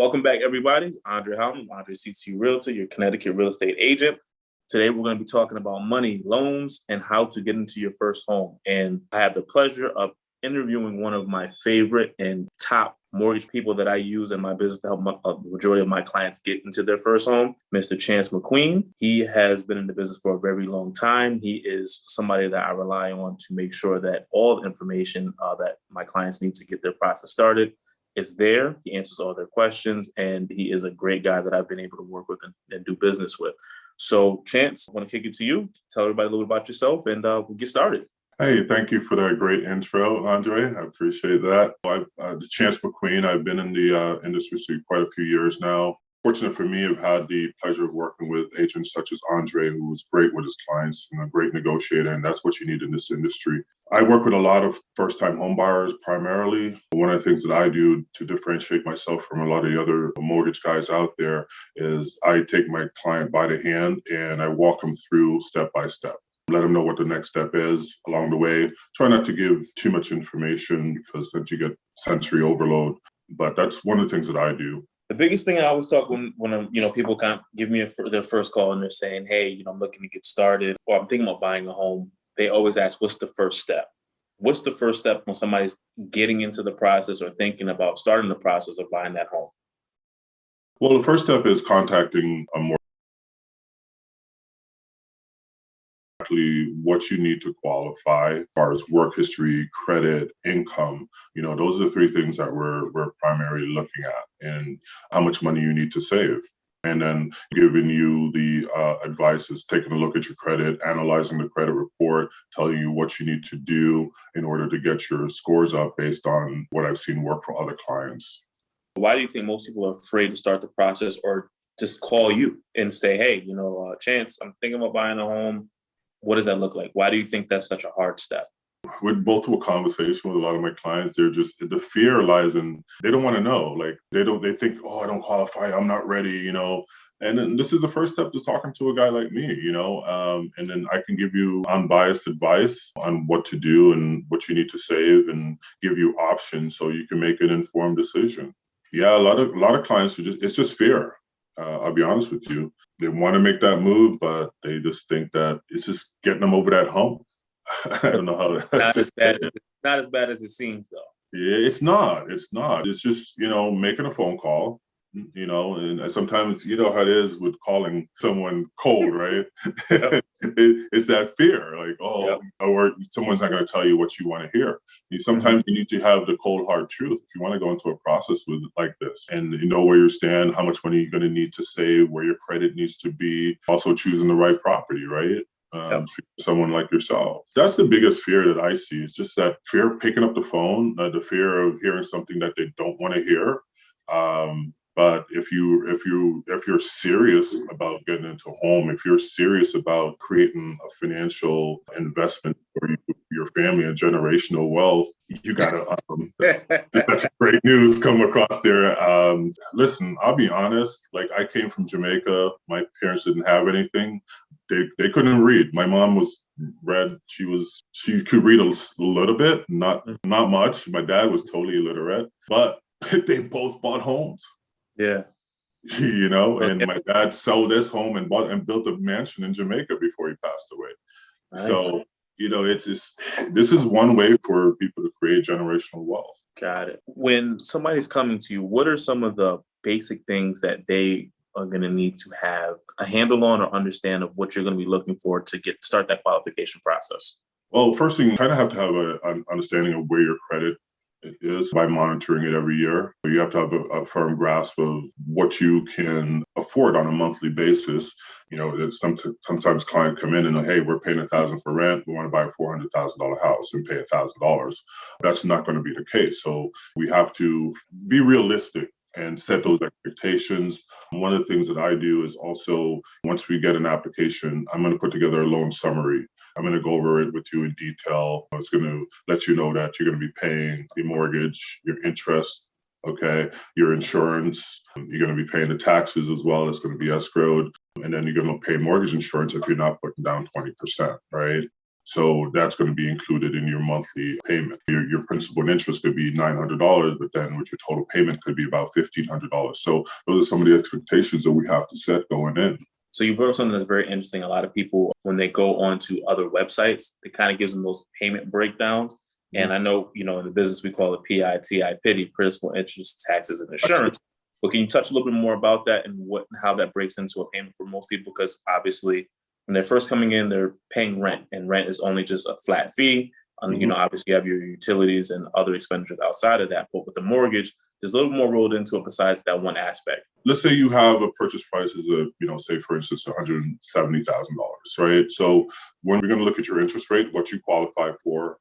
Welcome back, everybody. It's Andre Houghton, Andre CT Realtor, your Connecticut real estate agent. Today, we're going to be talking about money, loans, and how to get into your first home. And I have the pleasure of interviewing one of my favorite and top mortgage people that I use in my business to help the majority of my clients get into their first home, Mr. Chance McQueen. He has been in the business for a very long time. He is somebody that I rely on to make sure that all the information that my clients need to get their process started is there. He answers all their questions, and he is a great guy that I've been able to work with and do business with. So, Chance, I want to kick it to you. Tell everybody a little bit about yourself, and we'll get started. Hey, thank you for that great intro, Andre. I appreciate that. It's Chance McQueen. I've been in the industry for quite a few years now. Fortunate for me, I've had the pleasure of working with agents such as Andre, who was great with his clients and a great negotiator, and that's what you need in this industry. I work with a lot of first-time homebuyers primarily. One of the things that I do to differentiate myself from a lot of the other mortgage guys out there is I take my client by the hand and I walk them through step by step. Let them know what the next step is along the way. Try not to give too much information because then you get sensory overload. But that's one of the things that I do. The biggest thing I always talk when people kind of give me their first call and they're saying, hey, I'm looking to get started or I'm thinking about buying a home. They always ask, what's the first step? What's the first step when somebody's getting into the process or thinking about starting the process of buying that home? Well, the first step is contacting a mortgage. What you need to qualify as far as work history, credit, income. Those are the three things that we're primarily looking at, and how much money you need to save. And then giving you the advice is taking a look at your credit, analyzing the credit report, telling you what you need to do in order to get your scores up based on what I've seen work for other clients. Why do you think most people are afraid to start the process or just call you and say, hey, Chance, I'm thinking about buying a home. What does that look like? Why do you think that's such a hard step? With multiple conversation with a lot of my clients, they're just, the fear lies in, they don't want to know. Like they think, oh, I don't qualify, I'm not ready, And then this is the first step to talking to a guy like me, and then I can give you unbiased advice on what to do and what you need to save and give you options so you can make an informed decision. Yeah, a lot of clients it's just fear. I'll be honest with you. They want to make that move, but they just think that it's just getting them over that hump. I don't know how to not as bad as it seems, though. Yeah, it's not. It's not. It's just, making a phone call, and sometimes you know how it is with calling someone cold, right? It's that fear, like, or someone's not going to tell you what you want to hear. Sometimes you need to have the cold hard truth if you want to go into a process like this, and you know where you stand, how much money you're going to need to save, where your credit needs to be, also choosing the right property, right? For someone like yourself. That's the biggest fear that I see. It's just that fear of picking up the phone, the fear of hearing something that they don't want to hear. But if you're serious about getting into a home, if you're serious about creating a financial investment for your family and generational wealth, you gotta that's great news come across there. Listen, I'll be honest. Like, I came from Jamaica. My parents didn't have anything. They couldn't read. My mom was read. She could read a little bit, not much. My dad was totally illiterate, but they both bought homes. Yeah. And my dad sold his home and built a mansion in Jamaica before he passed away. Nice. So, it's just, this is one way for people to create generational wealth. Got it. When somebody's coming to you, what are some of the basic things that they are going to need to have a handle on or understand of what you're going to be looking for to start that qualification process? Well, first thing, you kind of have to have an understanding of where your credit is by monitoring it every year. You have to have a firm grasp of what you can afford on a monthly basis. Sometimes clients come in and, hey, we're paying $1,000 for rent. We want to buy a $400,000 house and pay $1,000. That's not going to be the case. So we have to be realistic and set those expectations. One of the things that I do is also, once we get an application, I'm going to put together a loan summary. I'm going to go over it with you in detail. It's going to let you know that you're going to be paying the mortgage, your interest, your insurance. You're going to be paying the taxes as well. It's going to be escrowed. And then you're going to pay mortgage insurance if you're not putting down 20%, right? So that's going to be included in your monthly payment. Your principal and interest could be $900, but then with your total payment could be about $1,500. So those are some of the expectations that we have to set going in. So you brought up something that's very interesting. A lot of people, when they go onto other websites, it kind of gives them those payment breakdowns. And I know, in the business, we call it PITI, principal, interest, taxes, and insurance. But can you touch a little bit more about that and how that breaks into a payment for most people? Because obviously, when they're first coming in, they're paying rent, and rent is only just a flat fee. Obviously you have your utilities and other expenditures outside of that. But with the mortgage, there's a little more rolled into it besides that one aspect. Let's say you have a purchase price is say for instance, $170,000, right? So when we're going to look at your interest rate, what you qualify for,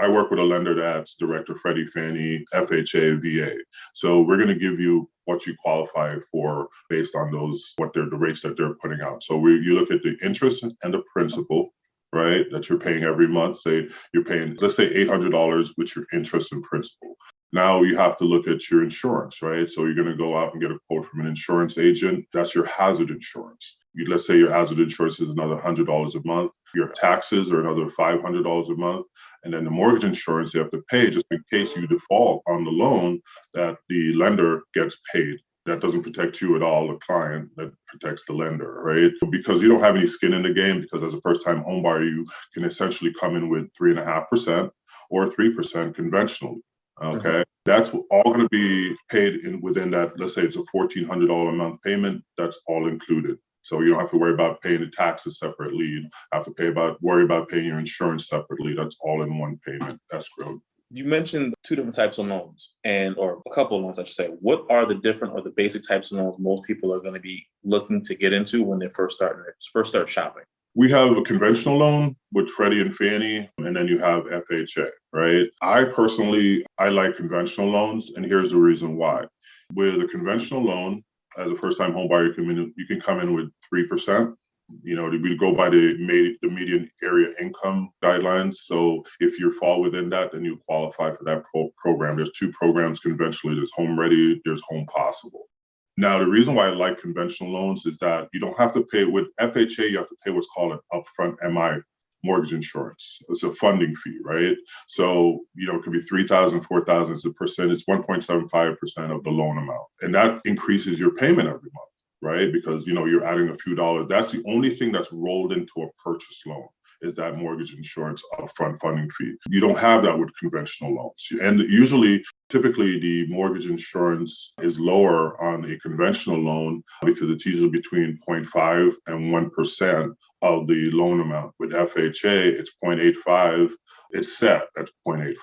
I work with a lender that's Director Freddie, Fannie, FHA, VA. So we're going to give you what you qualify for based on the rates that they're putting out. So you look at the interest and the principal, right, that you're paying every month. Say you're paying, let's say $800 with your interest and principal. Now you have to look at your insurance, right? So you're going to go out and get a quote from an insurance agent. That's your hazard insurance. Let's say your hazard insurance is another $100 a month. Your taxes are another $500 a month. And then the mortgage insurance you have to pay just in case you default on the loan, that the lender gets paid. That doesn't protect you at all, the client, that protects the lender, right? Because you don't have any skin in the game, because as a first-time home buyer, you can essentially come in with 3.5% or 3% conventionally. Okay, that's all going to be paid within that. Let's say it's a $1,400 a month payment. That's all included. So you don't have to worry about paying the taxes separately. You have to worry about paying your insurance separately. That's all in one payment, escrow. You mentioned two different types of loans, or a couple of loans, I should say. What are the different or the basic types of loans most people are going to be looking to get into when they first start shopping? We have a conventional loan with Freddie and Fannie, and then you have FHA, right? I like conventional loans, and here's the reason why. With a conventional loan, as a first-time home buyer, you can come in with 3%. We go by the median area income guidelines. So if you fall within that, then you qualify for that program. There's two programs conventionally. There's Home Ready, there's Home Possible. Now, the reason why I like conventional loans is that you don't have to pay with FHA. You have to pay what's called an upfront MI mortgage insurance. It's a funding fee, right? So, it could be $3,000, $4,000. It's a percent. It's 1.75% of the loan amount. And that increases your payment every month, right? Because, you're adding a few dollars. That's the only thing that's rolled into a purchase loan, is that mortgage insurance upfront funding fee. You don't have that with conventional loans. And typically the mortgage insurance is lower on a conventional loan because it's usually between 0.5 and 1% of the loan amount. With FHA, it's 0.85. It's set at 0.85,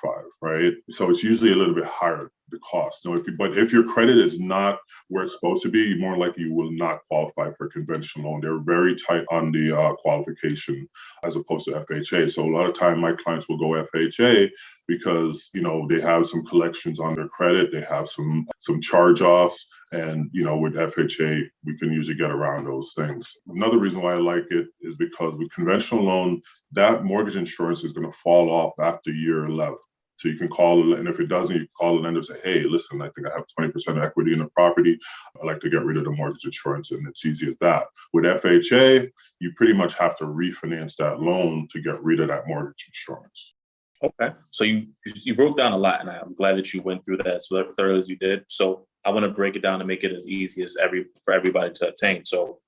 right? So it's usually a little bit higher, the cost. But if your credit is not where it's supposed to be, more likely you will not qualify for a conventional loan. They're very tight on the qualification as opposed to FHA. So a lot of time my clients will go FHA because, they have some collections on their credit. They have some charge-offs. And, with FHA, we can usually get around those things. Another reason why I like it is because with conventional loan, that mortgage insurance is going to fall off after year 11. So you can call, and if it doesn't, you call the lender and say, hey, listen, I think I have 20% equity in the property. I'd like to get rid of the mortgage insurance, and it's easy as that. With FHA, you pretty much have to refinance that loan to get rid of that mortgage insurance. Okay. So you broke down a lot, and I'm glad that you went through that as thoroughly as you did. So I want to break it down and make it as easy as for everybody to attain. So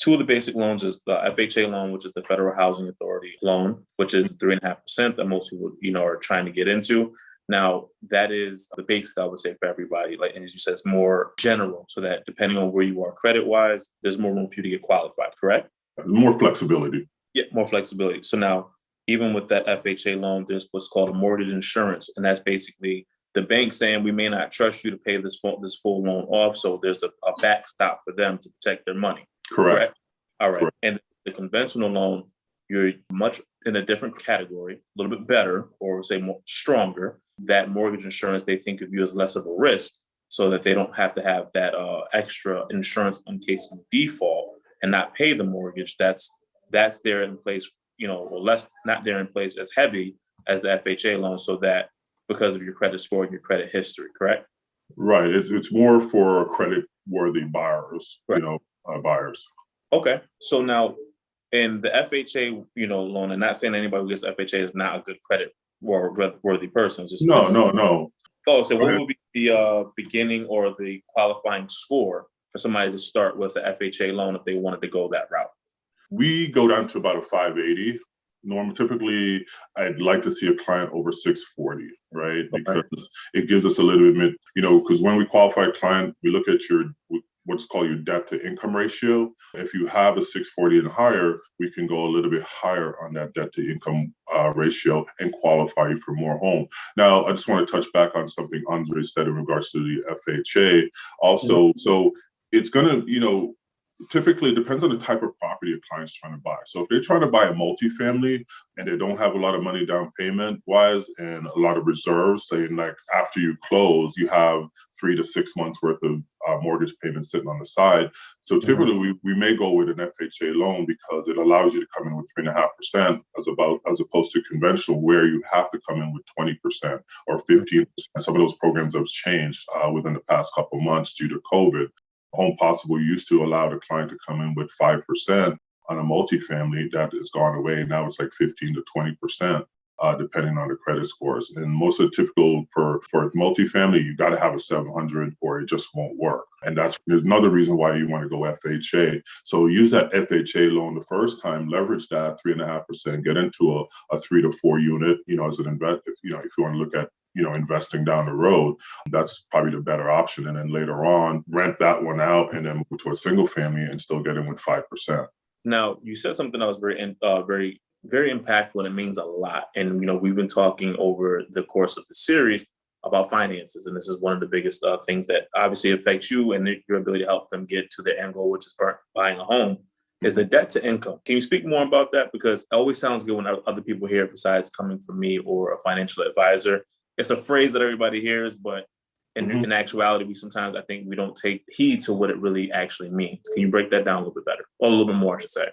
two of the basic loans is the FHA loan, which is the Federal Housing Authority loan, which is 3.5% that most people, are trying to get into. Now, that is the basic, I would say, for everybody. Like, and as you said, it's more general, so that depending on where you are credit-wise, there's more room for you to get qualified, correct? More flexibility. Yeah, more flexibility. So now, even with that FHA loan, there's what's called a mortgage insurance, and that's basically the bank saying we may not trust you to pay this full loan off, so there's a backstop for them to protect their money. Correct. All right. Correct. And the conventional loan, you're much in a different category, a little bit better, or say more stronger. That mortgage insurance, they think of you as less of a risk, so that they don't have to have that extra insurance in case you default and not pay the mortgage. That's there in place, or less, not there in place as heavy as the FHA loan, so that because of your credit score and your credit history, correct? Right. It's more for credit worthy buyers, right. Buyers. Okay. So now And the FHA, loan, and not saying anybody who gets FHA is not a good credit or worthy person. No. Oh, so what would be the beginning or the qualifying score for somebody to start with the FHA loan if they wanted to go that route? We go down to about a 580. Typically, I'd like to see a client over 640, right? Because it gives us a little bit, because when we qualify a client, we look at what's called your debt to income ratio. If you have a 640 and higher, we can go a little bit higher on that debt to income ratio and qualify you for more home. Now, I just want to touch back on something Andre said in regards to the FHA. Also, so it's going to, typically it depends on the type of property a client's trying to buy. So if they're trying to buy a multifamily and they don't have a lot of money down payment wise and a lot of reserves, saying like after you close, you have 3 to 6 months worth of mortgage payments sitting on the side. So typically we may go with an FHA loan because it allows you to come in with 3.5% as opposed to conventional where you have to come in with 20% or 15%. Some of those programs have changed within the past couple of months due to COVID. Home Possible used to allow the client to come in with 5% on a multifamily. That has gone away. Now it's like 15 to 20%, depending on the credit scores. And most of the typical for multifamily, you got to have a 700 or it just won't work. And there's another reason why you want to go FHA. So use that FHA loan the first time, leverage that 3.5%, get into a 3 to 4 unit, as an invest. If you want to look at investing down the road, that's probably the better option. And then later on, rent that one out and then move to a single family and still get in with 5%. Now, you said something that was very, very impactful, and it means a lot. And, we've been talking over the course of the series about finances. And this is one of the biggest things that obviously affects you and your ability to help them get to their end goal, which is buying a home, is the debt to income. Can you speak more about that? Because it always sounds good when other people hear it besides coming from me or a financial advisor. It's a phrase that everybody hears, but in actuality, I think we don't take heed to what it really actually means. Can you break that down a little bit better? Or a little bit more, I should say.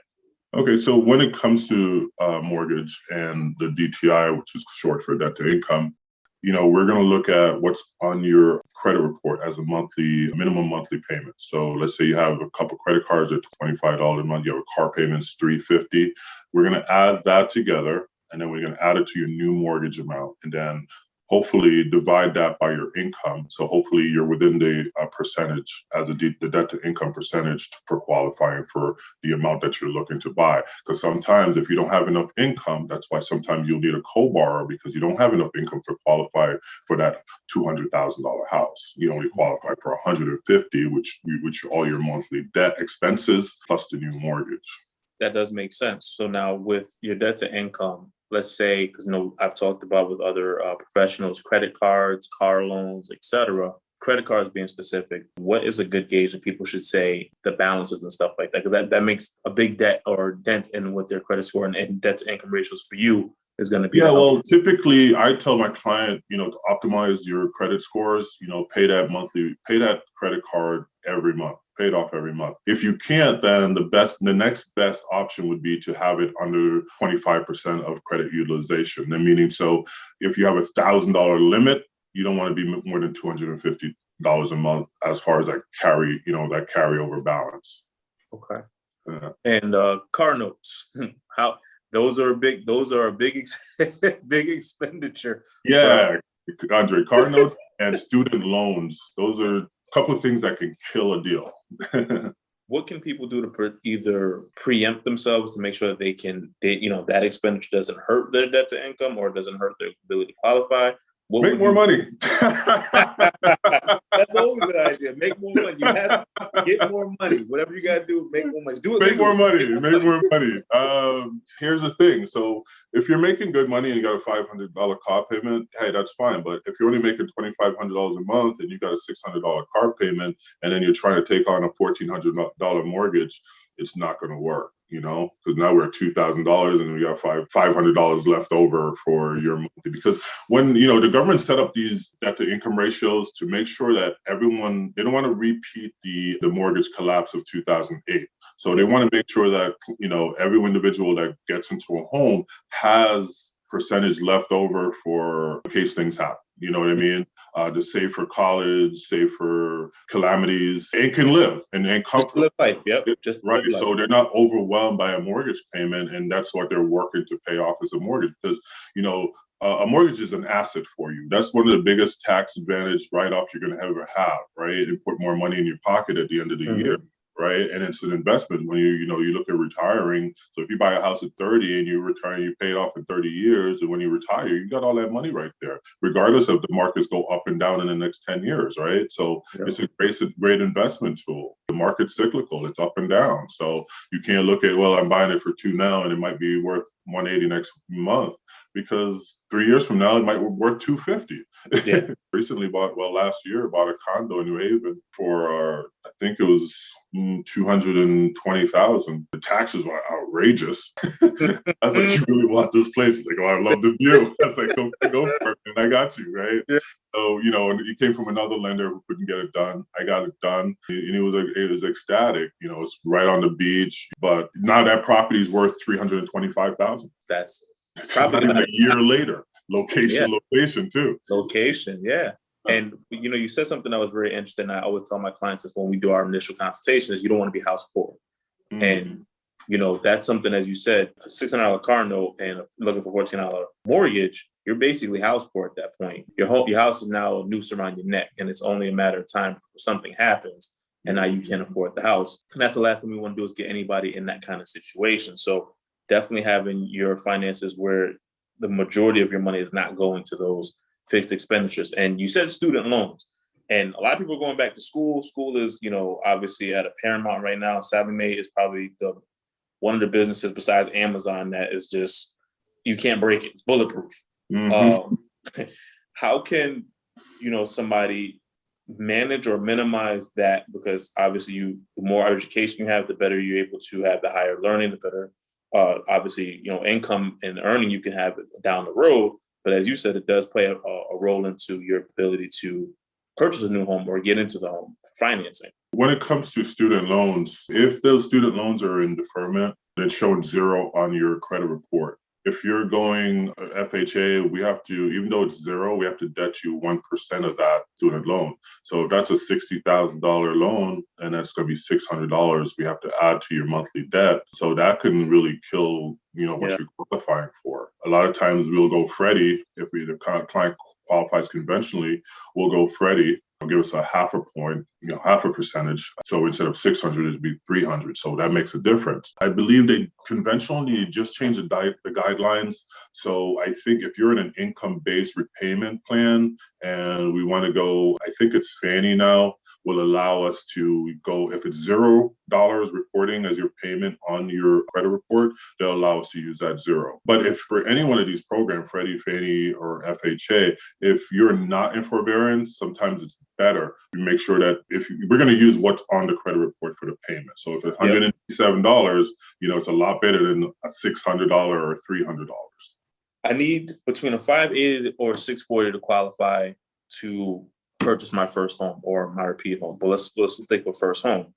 Okay, so when it comes to mortgage and the DTI, which is short for debt to income, we're going to look at what's on your credit report as a minimum monthly payment. So let's say you have a couple credit cards at $25 a month, you have a car payments $350. We're going to add that together, and then we're going to add it to your new mortgage amount, and then hopefully divide that by your income. So hopefully you're within the percentage as the debt to income percentage for qualifying for the amount that you're looking to buy. Because sometimes if you don't have enough income, that's why sometimes you'll need a co-borrower because you don't have enough income to qualify for that $200,000 house. You only qualify for 150, which all your monthly debt expenses plus the new mortgage. That does make sense. So now with your debt to income, let's say, because I've talked about with other professionals, credit cards, car loans, etc. Credit cards being specific, what is a good gauge that people should say the balances and stuff like that? Because that makes a big debt or dent in what their credit score and debt to income ratios for you is going to be. Yeah, well, typically I tell my client, to optimize your credit scores, pay that credit card every month. Paid off every month. If you can't, then the next best option would be to have it under 25% of credit utilization. And meaning, so if you have $1,000 limit, you don't want to be more than $250 a month as far as that carryover balance. Okay. Yeah. And car notes, how those are a big big expenditure. Yeah, Andre, car notes and student loans. Those are a couple of things that can kill a deal. What can people do to either preempt themselves to make sure that that expenditure doesn't hurt their debt to income or doesn't hurt their ability to qualify? Make more money. That's always the idea. Make more money. You have to get more money. Whatever you got to do, make more money. Do it. Make more money. Make more money. Here's the thing. So if you're making good money and you got a $500 car payment, hey, that's fine. But if you're only making $2,500 a month and you got a $600 car payment, and then you're trying to take on a $1,400 mortgage, it's not going to work. Because now we're at $2,000 and we got $500 left over for your monthly. Because when, the government set up these debt to income ratios to make sure that they don't want to repeat the mortgage collapse of 2008. So they want to make sure that, every individual that gets into a home has percentage left over for in case things happen. You know what I mean? To save for college, save for calamities, and can live and Just to comfort. live life. Yep. Just to Right. live life. So they're not overwhelmed by a mortgage payment, and that's what they're working to pay off as a mortgage. Because, a mortgage is an asset for you. That's one of the biggest tax advantage write-offs you're going to ever have, right? And put more money in your pocket at the end of the year. Right. And it's an investment when you look at retiring. So if you buy a house at 30 and you retire, you pay it off in 30 years. And when you retire, you got all that money right there, regardless of the markets go up and down in the next 10 years. Right. So it's a great investment tool. The market's cyclical. It's up and down. So you can't look at, well, I'm buying it for 2 now and it might be worth 180 next month, because 3 years from now, it might be worth 250. Yeah. Last year, bought a condo in New Haven for, I think it was $220,000. The taxes were outrageous. I was like, you really want this place? He's like, oh, I love the view. I was like, go for it, man. I got you, right? Yeah. So, and he came from another lender who couldn't get it done. I got it done. And it was ecstatic. It's right on the beach. But now that property is worth $325,000. That's probably not even a year later. Location too. Location, yeah. And you said something that was very interesting. I always tell my clients is when we do our initial consultation is you don't want to be house poor. And that's something, as you said, a $600 car note and looking for $14 mortgage, you're basically house poor at that point. Your house is now a noose around your neck, and it's only a matter of time before something happens, and now you can't afford the house. And that's the last thing we want to do is get anybody in that kind of situation. So definitely having your finances where the majority of your money is not going to those fixed expenditures. And you said student loans. And a lot of people are going back to school. School is, obviously at a paramount right now. Sallie Mae is probably one of the businesses besides Amazon that is just, you can't break it. It's bulletproof. How can, somebody manage or minimize that? Because obviously the more education you have, the better you're able to have, the higher learning, the better, obviously, income and earning you can have down the road. But as you said, it does play a role into your ability to purchase a new home or get into the home financing. When it comes to student loans, if those student loans are in deferment, it's showing 0 on your credit report. If you're going FHA, we have to, even though it's 0, we have to debt you 1% of that student loan. So if that's a $60,000 loan, and that's going to be $600, we have to add to your monthly debt. So that can really kill, what you're qualifying for. A lot of times we'll go Freddie if the client qualifies conventionally. We'll go Freddie. Give us a half a point, half a percentage. So instead of 600, it'd be 300. So that makes a difference. I believe they conventionally just changed the guidelines. So I think if you're in an income-based repayment plan and we want to go, I think it's Fannie now, will allow us to go, if it's $0 reporting as your payment on your credit report, they'll allow us to use that 0. But if for any one of these programs, Freddie, Fannie, or FHA, if you're not in forbearance, sometimes it's better. We make sure that if we're going to use what's on the credit report for the payment. So if it's $187, it's a lot better than a $600 or $300. I need between a 580 or 640 to qualify to purchase my first home or my repeat home. But let's stick with first home.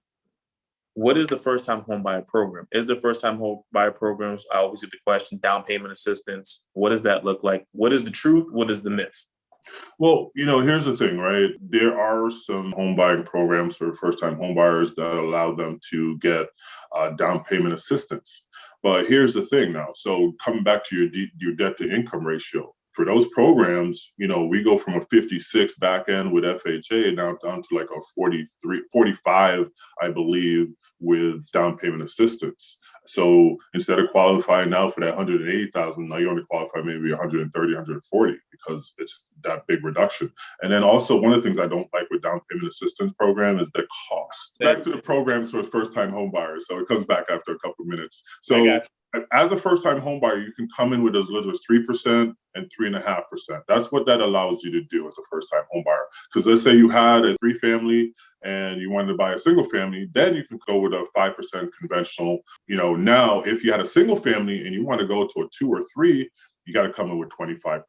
What is the first time home buyer program? Is the first time home buyer programs? I always get the question, down payment assistance. What does that look like? What is the truth? What is the myth? Well, here's the thing, right? There are some home buying programs for first-time home buyers that allow them to get down payment assistance. But here's the thing now. So coming back to your debt to income ratio, for those programs, we go from a 56 back end with FHA now down to like a 45, I believe, with down payment assistance. So instead of qualifying now for that 180,000, now you only qualify maybe 130, 140 because it's that big reduction. And then also one of the things I don't like with down payment assistance program is the cost. Back to the programs for first-time home buyers. So it comes back after a couple of minutes. So as a first-time home buyer, you can come in with as little as 3% and 3.5%. That's what that allows you to do as a first-time home buyer. Because let's say you had a 3-family and you wanted to buy a single family, then you can go with a 5% conventional. Now if you had a single family and you want to go to a 2 or 3, you got to come in with 25%.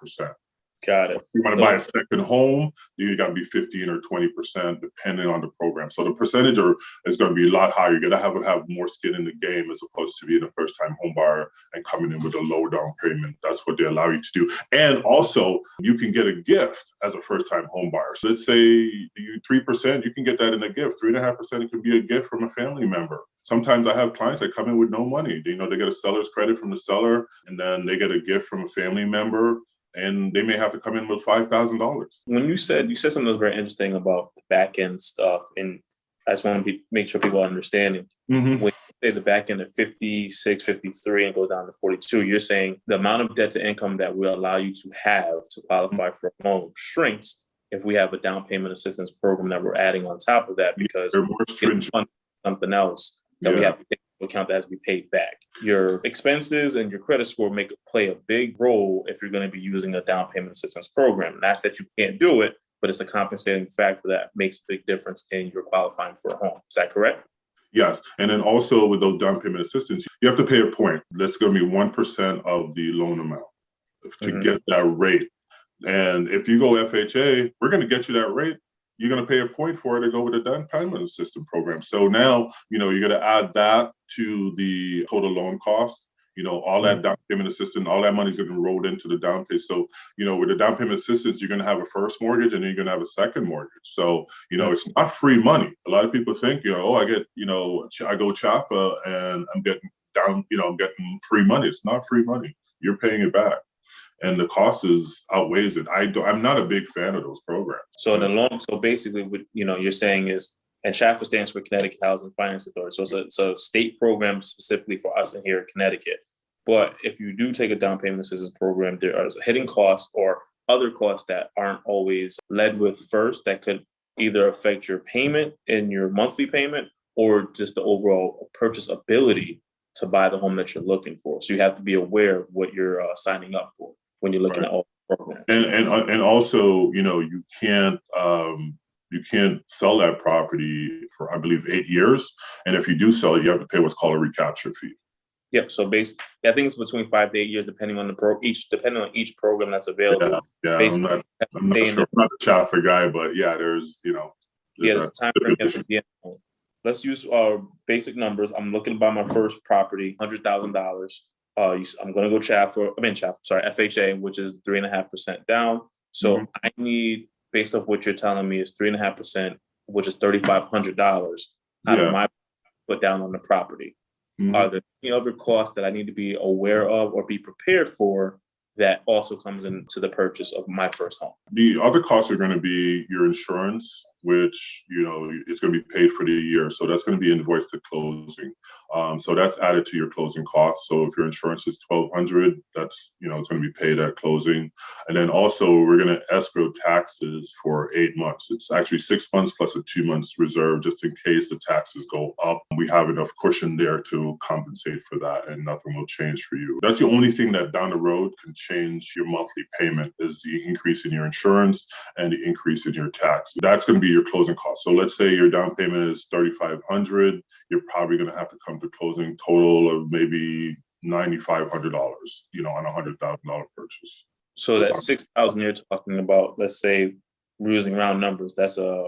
Got it. If you want to buy a second home, you got to be 15 or 20% depending on the program. So the percentage is going to be a lot higher. You're going to have more skin in the game as opposed to being a first-time home buyer and coming in with a low down payment. That's what they allow you to do. And also, you can get a gift as a first-time home buyer. So let's say you 3%, you can get that in a gift. 3.5% it can be a gift from a family member. Sometimes I have clients that come in with no money. They get a seller's credit from the seller, and then they get a gift from a family member, and they may have to come in with $5,000. When you said something that was very interesting about the back end stuff, and I just want to make sure people are understanding. Mm-hmm. When you say the back end of 56, 53 and goes down to 42, you're saying the amount of debt to income that will allow you to have to qualify for a loan shrinks if we have a down payment assistance program that we're adding on top of that, because they're more stringent. Something else that we have to take into account that has to be paid back. Your expenses and your credit score play a big role if you're going to be using a down payment assistance program. Not that you can't do it, but it's a compensating factor that makes a big difference in your qualifying for a home. Is that correct? Yes. And then also with those down payment assistance, you have to pay a point. That's going to be 1% of the loan amount to get that rate. And if you go FHA, we're going to get you that rate. You're going to pay a point for it to go with the down payment assistance program. So now, you're going to add that to the total loan cost. All that down payment assistance, all that money is going to roll into the down payment. So, with the down payment assistance, you're going to have a first mortgage and then you're going to have a second mortgage. So, it's not free money. A lot of people think, I get, I go Chapa and I'm getting down, I'm getting free money. It's not free money. You're paying it back. And the cost outweighs it. I'm not a big fan of those programs. So basically what you're saying is, and CHAFA stands for Connecticut Housing Finance Authority. So it's a state program specifically for us in here in Connecticut. But if you do take a down payment assistance program, there are hidden costs or other costs that aren't always led with first that could either affect your payment and your monthly payment or just the overall purchase ability to buy the home that you're looking for. So you have to be aware of what you're signing up for when you're looking at all programs. And also, you can't sell that property for, I believe, 8 years. And if you do sell it, you have to pay what's called a recapture fee. Yep. So basically, I think it's between 5 to 8 years, depending on depending on each program that's available. Yeah. I'm not sure. I'm not the Chaffer guy, but there's there's a time frame. Let's use our basic numbers. I'm looking to buy my first property, $100,000. I'm going to go FHA, which is 3.5% down. So I need, based off what you're telling me, is 3.5%, which is $3,500 out of my put down on the property. Are there any other costs that I need to be aware of or be prepared for that also comes into the purchase of my first home? The other costs are going to be your insurance, which, it's going to be paid for the year. So that's going to be invoiced at closing. So that's added to your closing costs. So if your insurance is $1,200, that's, it's going to be paid at closing. And then also we're going to escrow taxes for 8 months. It's actually 6 months plus a 2 months reserve, just in case the taxes go up. We have enough cushion there to compensate for that, and nothing will change for you. That's the only thing that down the road can change your monthly payment, is the increase in your insurance and the increase in your tax. That's going to be your closing costs. So let's say your down payment is $3,500. You're probably going to have to come to closing total of maybe $9,500, on a $100,000 purchase. So that $6,000 you're talking about, let's say we're using round numbers, that's a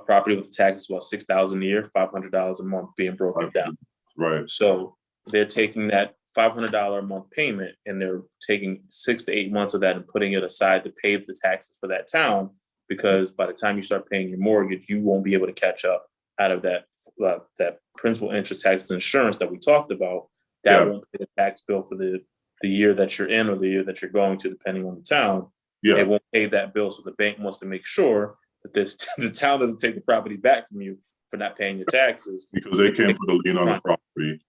property with taxes about $6,000 a year, $500 a month being broken down. Right. So they're taking that $500 a month payment and they're taking 6 to 8 months of that and putting it aside to pay the taxes for that town, because by the time you start paying your mortgage, you won't be able to catch up out of that principal, interest, taxes, insurance that we talked about. That won't pay the tax bill for the year that you're in or the year that you're going to, depending on the town. It won't pay that bill. So the bank wants to make sure that the town doesn't take the property back from you for not paying your taxes. Because they can't put a lien on the property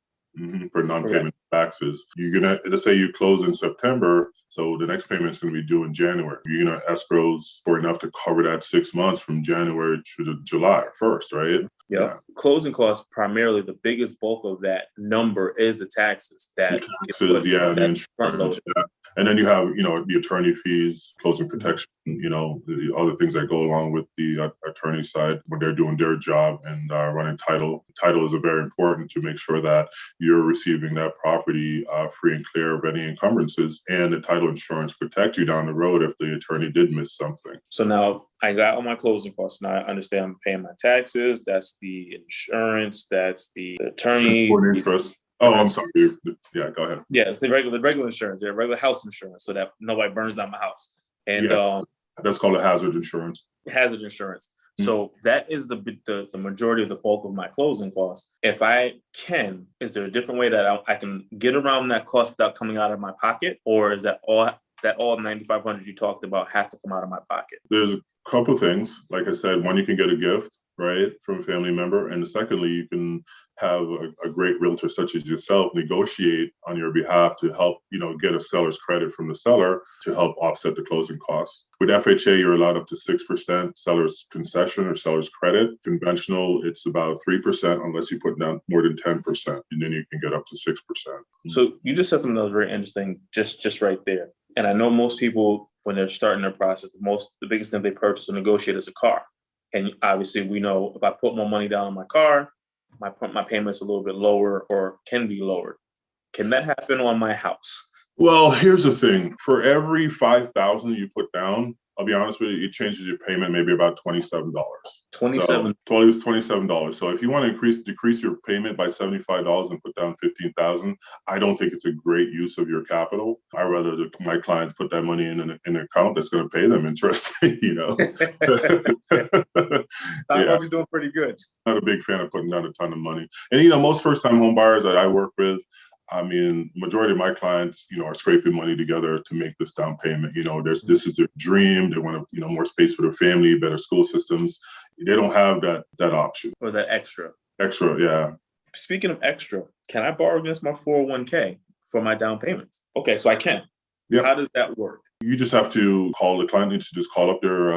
for non-payment taxes. You're going to, let's say you close in September, so the next payment is going to be due in January. You're going to escrows for enough to cover that 6 months from January to July 1st, right? Yeah. Closing costs, primarily the biggest bulk of that number is the taxes. And the insurance. And then you have, the attorney fees, closing protection, the other things that go along with the attorney side when they're doing their job and running title. Title is very important to make sure that you're receiving that property free and clear of any encumbrances, and the title insurance protect you down the road if the attorney did miss something. So now I got all my closing costs. Now I understand I'm paying my taxes. That's the insurance. That's the attorney. Principal and interest. Oh, I'm sorry. Yeah, go ahead. Yeah, it's the regular insurance. Yeah, regular house insurance, so that nobody burns down my house. And that's called a hazard insurance. Hazard insurance. So that is the majority of the bulk of my closing costs. If I can, is there a different way that I can get around that cost without coming out of my pocket, or is that all 9,500 you talked about have to come out of my pocket? There's a couple things. Like I said, one, you can get a gift, right, from a family member, and secondly, you can have a great realtor such as yourself negotiate on your behalf to help, get a seller's credit from the seller to help offset the closing costs. With FHA, you're allowed up to 6% seller's concession or seller's credit. Conventional, it's about 3% unless you put down more than 10%, and then you can get up to 6%. So you just said something that was very interesting, just right there. And I know most people, when they're starting their process, the biggest thing they purchase or negotiate is a car. And obviously, we know if I put more money down on my car, my payment's a little bit lower or can be lowered. Can that happen on my house? Well, here's the thing. For every $5,000 you put down, I'll be honest with you, it changes your payment maybe about $27. $27. So if you want to decrease your payment by $75 and put down $15,000, I don't think it's a great use of your capital. I rather my clients put that money in an account that's going to pay them interest. I'm always doing pretty good. Not a big fan of putting down a ton of money. And most first-time home buyers that I work with, majority of my clients, are scraping money together to make this down payment. This is their dream. They want more space for their family, better school systems. They don't have that option. Or that extra. Extra, yeah. Speaking of extra, can I borrow against my 401k for my down payments? Okay, so I can. Yep. How does that work? You just have to call the client, needs to just call up their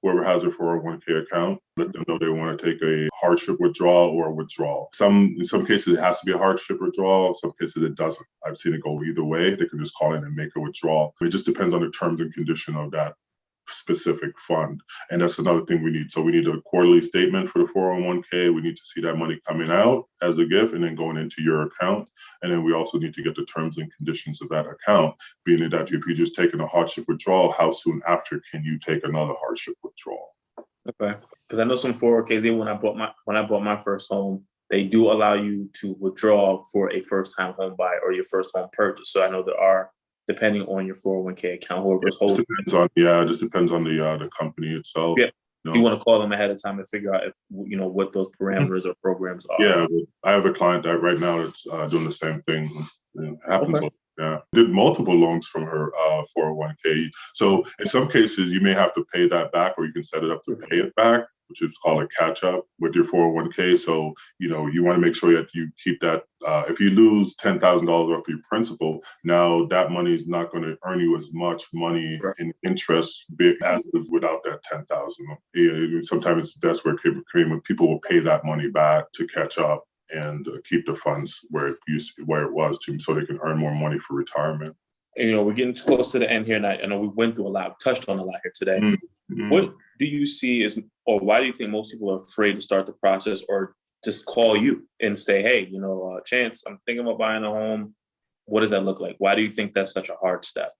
whoever has their 401k account, let them know they want to take a hardship withdrawal or a withdrawal. In some cases, it has to be a hardship withdrawal. In some cases, it doesn't. I've seen it go either way. They can just call in and make a withdrawal. It just depends on the terms and condition of that specific fund. And that's another thing we need. So we need a quarterly statement for the 401k. We need to see that money coming out as a gift and then going into your account. And then we also need to get the terms and conditions of that account, being that if you're just taking a hardship withdrawal, how soon after can you take another hardship withdrawal? Okay. Because I know some 401ks, when I bought my first home, they do allow you to withdraw for a first-time home buy or your first home purchase. So I know there are, depending on your 401k account, whoever's holding. It just depends on the company itself. Yeah. You want to call them ahead of time and figure out if what those parameters or programs are. Yeah, I have a client that right now that's doing the same thing. It happens. Okay. Yeah, did multiple loans from her 401k. So in some cases, you may have to pay that back, or you can set it up to pay it back, which is called a catch up with your 401k. So, you want to make sure that you keep that. If you lose $10,000 off your principal, now that money is not going to earn you as much money in interest as without that $10,000. Sometimes it's best where people will pay that money back to catch up and keep the funds where it was so they can earn more money for retirement. And, we're getting close to the end here, and I know we went through a lot, touched on a lot here today. Mm-hmm. What do you see or why do you think most people are afraid to start the process or just call you and say, hey, Chance, I'm thinking about buying a home. What does that look like? Why do you think that's such a hard step?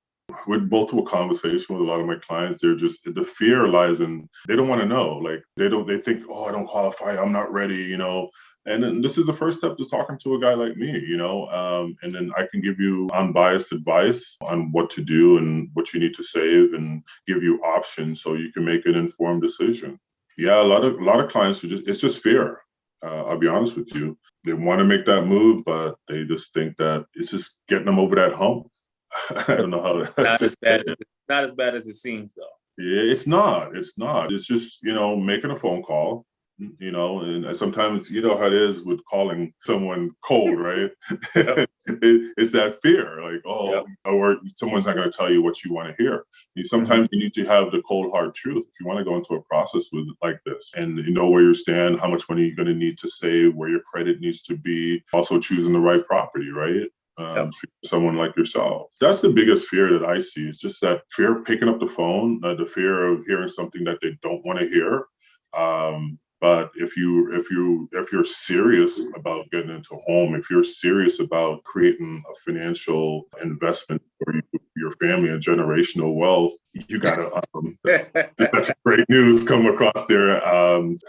With multiple conversations with a lot of my clients, they're just, the fear lies in, they don't want to know. Like they think, oh, I don't qualify. I'm not ready, And then this is the first step to talking to a guy like me, and then I can give you unbiased advice on what to do and what you need to save and give you options so you can make an informed decision. Yeah, a lot of clients it's just fear. I'll be honest with you. They want to make that move, but they just think that it's just getting them over that hump. I don't know how to. Not as bad as it seems, though. Yeah, it's not. It's just, making a phone call, and sometimes, how it is with calling someone cold, right? It's that fear, like, or someone's not going to tell you what you want to hear. Sometimes you need to have the cold, hard truth if you want to go into a process like this, and you know where you stand, how much money you're going to need to save, where your credit needs to be, also choosing the right property, right? for someone like yourself. That's the biggest fear that I see. It's just that fear of picking up the phone, the fear of hearing something that they don't want to hear. But if you're serious about getting into a home, if you're serious about creating a financial investment for your family and generational wealth, you gotta. That's great news come across there.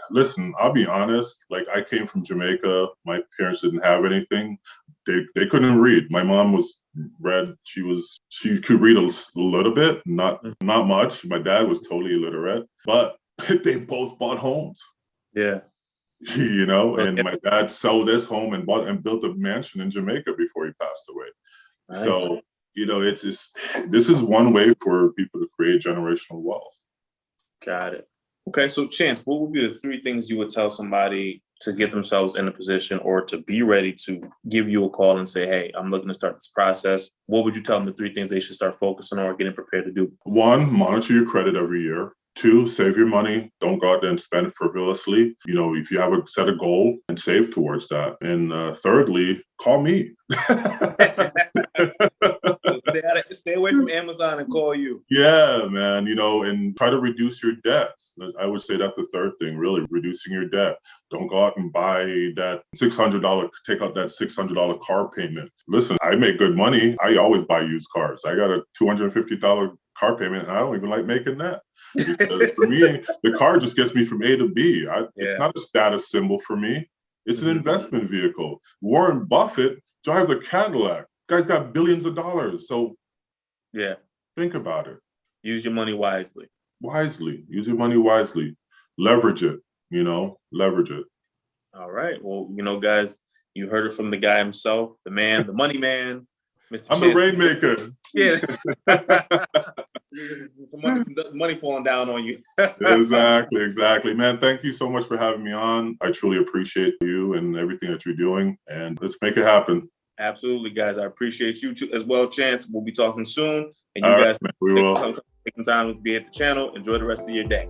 Listen, I'll be honest. Like, I came from Jamaica. My parents didn't have anything. They couldn't read. My mom was read. She could read a little bit, not much. My dad was totally illiterate, but they both bought homes. Yeah. And my dad sold his home and built a mansion in Jamaica before he passed away. Nice. So, this is one way for people to create generational wealth. Got it. Okay. So Chance, what would be the 3 things you would tell somebody to get themselves in a position or to be ready to give you a call and say, hey, I'm looking to start this process? What would you tell them the 3 things they should start focusing on or getting prepared to do? 1, monitor your credit every year. 2, save your money. Don't go out there and spend it frivolously. If you have a set a goal and save towards that. And thirdly, call me. Stay away from Amazon and call you. Yeah, man. And try to reduce your debts. I would say that's the 3rd thing, really, reducing your debt. Don't go out and buy that $600, take out that $600 car payment. Listen, I make good money. I always buy used cars. I got a $250 car payment, and I don't even like making that. Because for me, the car just gets me from A to B. It's not a status symbol for me. It's an investment vehicle. Warren Buffett drives a Cadillac. Guy's got billions of dollars. So think about it. Use your money wisely. Use your money wisely. Leverage it, leverage it. All right. Well, guys, you heard it from the guy himself, the man, the money man, Mr. I'm Chance. the rainmaker. Yeah. Money falling down on you. Exactly. Man, thank you so much for having me on. I truly appreciate you and everything that you're doing. And let's make it happen. Absolutely, guys. I appreciate you too as well, Chance. We'll be talking soon. And you guys we will. taking time to be at the channel. Enjoy the rest of your day.